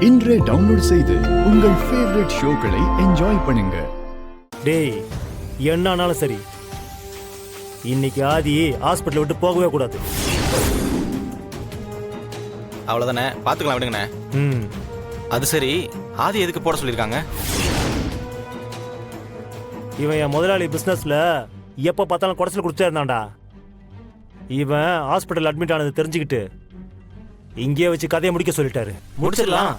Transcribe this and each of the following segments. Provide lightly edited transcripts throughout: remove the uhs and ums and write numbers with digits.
இன்றே டவுன்லோட் செய்து உங்கள் ஃபேவரட் ஷோக்களை என்ஜாய் பண்ணுங்க. டேய், என்ன ஆனாலும் சரி, இன்னைக்கு ஆதி ஹாஸ்பிட்டல் விட்டு போகவே கூடாது. அவ்வளவுதானே, பாத்துக்கலாம் விடுங்கண்ணே. அது சரி, ஆதி எதுக்கு போட சொல்லியிருக்காங்க? இவன் என் முதலாளி பிசினஸ்ல எப்ப பார்த்தாலும் குடைச்சல் குடிச்சே இருந்தான்டா. இவன் ஹாஸ்பிட்டல் அட்மிட் ஆனது தெரிஞ்சுக்கிட்டு இங்கேயே வச்சு கதையை முடிக்க சொல்லிட்டாரு. முடிச்சிடலாம்.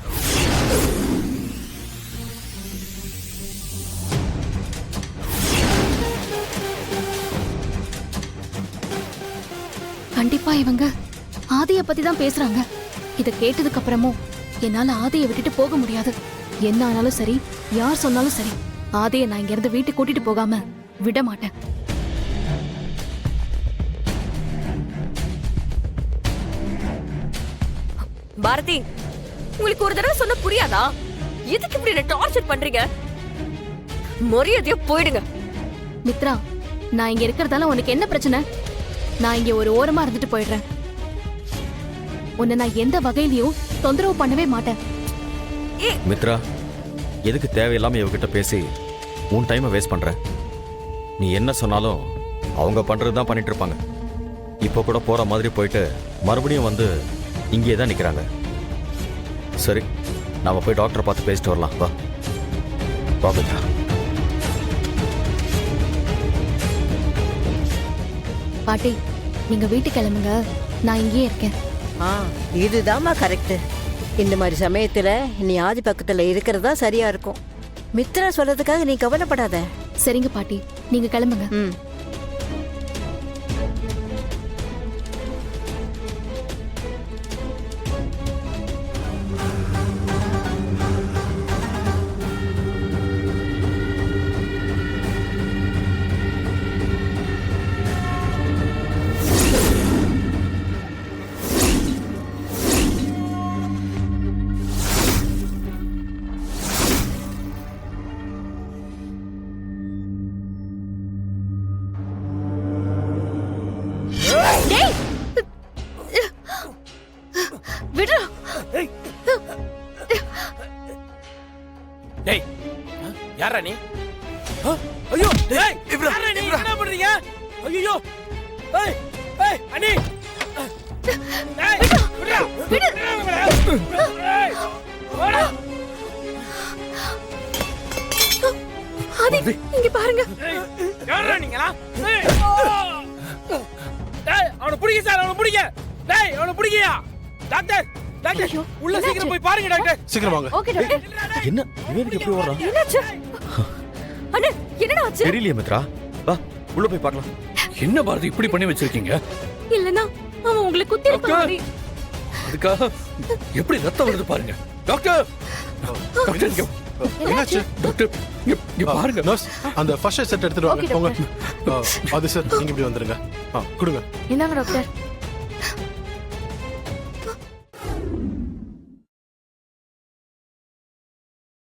கண்டிப்பா இவங்க ஆதியை பத்தி தான் பேசுறாங்க. இத கேட்டதுக்கு அப்புறமும் என்னால ஆதியை விட்டுட்டு போக முடியாது. என்ன ஆனாலும் சரி, யார் சொன்னாலும் சரி, ஆதியை நான் இங்க இருந்து வீட்டுக்கு கூட்டிட்டு போகாம விட மாட்டேன். பாரதி, உங்களுக்கு ஒரு தடவை சொன்ன புரியாதா? எதுக்கு இப்படி என்ன டார்ச்சர் பண்றீங்க? மரியாதையா போயிடுங்க. மித்ரா, நான் இங்க இருக்கிறதால உனக்கு என்ன பிரச்சனை? நான் இங்க ஒரு ஓரமா இருந்துட்டு போயிடுறேன். உன்னை நான் எந்த வகையிலயும் தொந்தரவு பண்ணவே மாட்டேன். மித்ரா, எதுக்கு தேவையில்லாம இவகிட்ட பேசி உன் டைமை வேஸ்ட் பண்ற? நீ என்ன சொன்னாலும் அவங்க பண்றதுதான் பண்ணிட்டு இருப்பாங்க. இப்போ கூட போற மாதிரி போயிட்டு மறுபடியும் வந்து இங்கே தான் நிக்கிறாங்க. சரி, நாம போய் டாக்டரை பார்த்து பேசிட்டு வரலாம். வா வா மித்ரா. பாட்டி, நீங்க வீட்டுக்கு கிளம்புங்க, நான் இங்கேயே இருக்கேன். இதுதாம்மா கரெக்ட். இந்த மாதிரி சமயத்துல நீ ஆதி பக்கத்துல இருக்கிறதா சரியா இருக்கும். மித்ரா சொல்றதுக்காக நீ கவலைப்படாத. சரிங்க பாட்டி, நீங்க கிளம்புங்க. டேய், யாரா நீ? ஐயோ, டேய், யாரா நீ? என்ன பண்றீங்க? ஐயோ, ஏய், ஏய், அண்ணி. டேய், விடுடா. ஏய், வாடா. ஆதி, இங்க பாருங்க. யாரா நீங்களா? டேய், அவனை பிடிங்க சார், அவனை பிடிங்க. டேய், அவனை பிடிங்கயா. டாக்டர், டாக்டர், உள்ள சீக்கிரம் போய் பாருங்க டாக்டர். சீக்கிரம் வாங்க. Okay doctor. என்ன இவனுக்கு எப்படி ஓடுறான்? என்னாச்சு? அண்ணே, என்னடா ஆச்சு? தெரியலையே மித்ரா. வா உள்ள போய் பார்க்கலாம். என்ன பாரதி இப்படி பண்ணி வச்சிருக்கீங்க? இல்லனா அவன் உங்களை குத்தி இருப்பான். அதுக்காக எப்படி ரத்தம் வருது பாருங்க. டாக்டர், டாக்டர், என்னாச்சு? டாக்டர், இங்க பாருங்க. நர்ஸ், அந்த ஃபர்ஸ்ட் எய்ட் செட் எடுத்துட்டு வாங்க. போங்க. அது சார், நீங்க இப்படி வந்துருங்க. கொடுங்க. இந்தாங்க டாக்டர்.